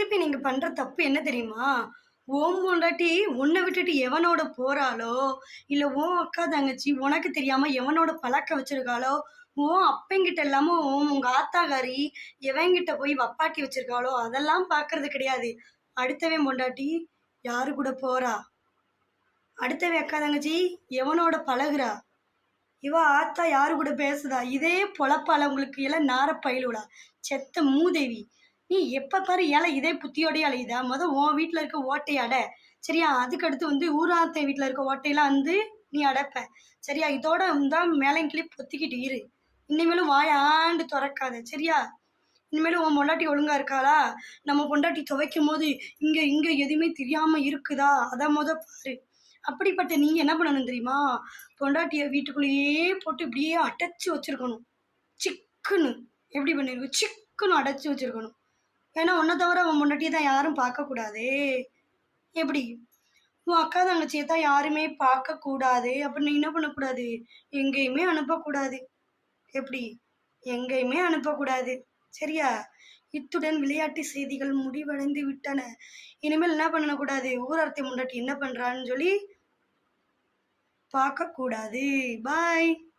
திருப்பி நீங்க பண்ற தப்பு என்ன தெரியுமா? உன் பொண்டாட்டி உன்ன விட்டுட்டு எவனோட போறாளோ, இல்ல உன் அக்கா, தங்கச்சி உனக்கு தெரியாம எவனோட பழக்க வச்சிருக்காளோ, உன் அப்பன்கிட்ட இல்லாம உங்க ஆத்தாக்காரி எவன்கிட்ட போய் வப்பாட்டி வச்சிருக்காளோ, அதெல்லாம் பார்க்கறது கிடையாது. அடுத்தவன் பொண்டாட்டி யாரு கூட போறா? அடுத்தவன் அக்கா, தங்கச்சி எவனோட பழகுறா? இவ ஆத்தா யாரு கூட பேசுதா? இதே பொழப்பால உங்களுக்கு எல்லாம் நாரப் பயலுவலா? செத்த மூதேவி! நீ எப்ப பாரு இதே புத்தியோடயே அலையுதா? உன் வீட்ல இருக்க ஓட்டைய அட. சரியா? அதுக்கடுத்து ஊராத்த வீட்ல இருக்க ஓட்டையெல்லாம் நீ அடைப்ப. சரியா? இதோட மேலயும் கீழயும் பொத்திக்கிட்டு இரு. இனிமேலும் வாய ஆண்டு தொறக்காத. சரியா? இனிமேலும் உன் பொண்டாட்டி ஒழுங்கா இருக்காளா? நம்ம பொண்டாட்டி துவைக்கும்போது, இங்க இங்க எதுவுமே தெரியாம இருக்குதா? அத பாரு. அப்படிப்பட்ட நீங்க என்ன பண்ணணும் தெரியுமா? பொண்டாட்டிய வீட்டுக்குள்ளேயே போட்டு இப்படியே அடைச்சு வச்சிருக்கணும். சிக்குன்னு. எப்படி பண்ணிருக்க? சிக்குன்னு அடைச்சு வச்சிருக்கணும். ஏன்னா உன்னை தவிர உன் பொண்டாட்டிய தான் யாரும் பார்க்கக்கூடாதே. எப்படி? உன் அக்கா தங்கச்சியை தான் யாருமே பார்க்கக்கூடாது. அப்ப நீ என்ன பண்ணக்கூடாது? எங்கேயுமே அனுப்பக்கூடாது. எப்படி? எங்கேயுமே அனுப்பக்கூடாது. சரியா? இத்துடன் விளையாட்டு செய்திகள் முடிவடைந்து விட்டன. இனிமேல் என்ன பண்ணக்கூடாது? ஊரார்த்தி பொண்டாட்டி என்ன பண்றான்னு சொல்லி பார்க்கக்கூடாது. பாய்.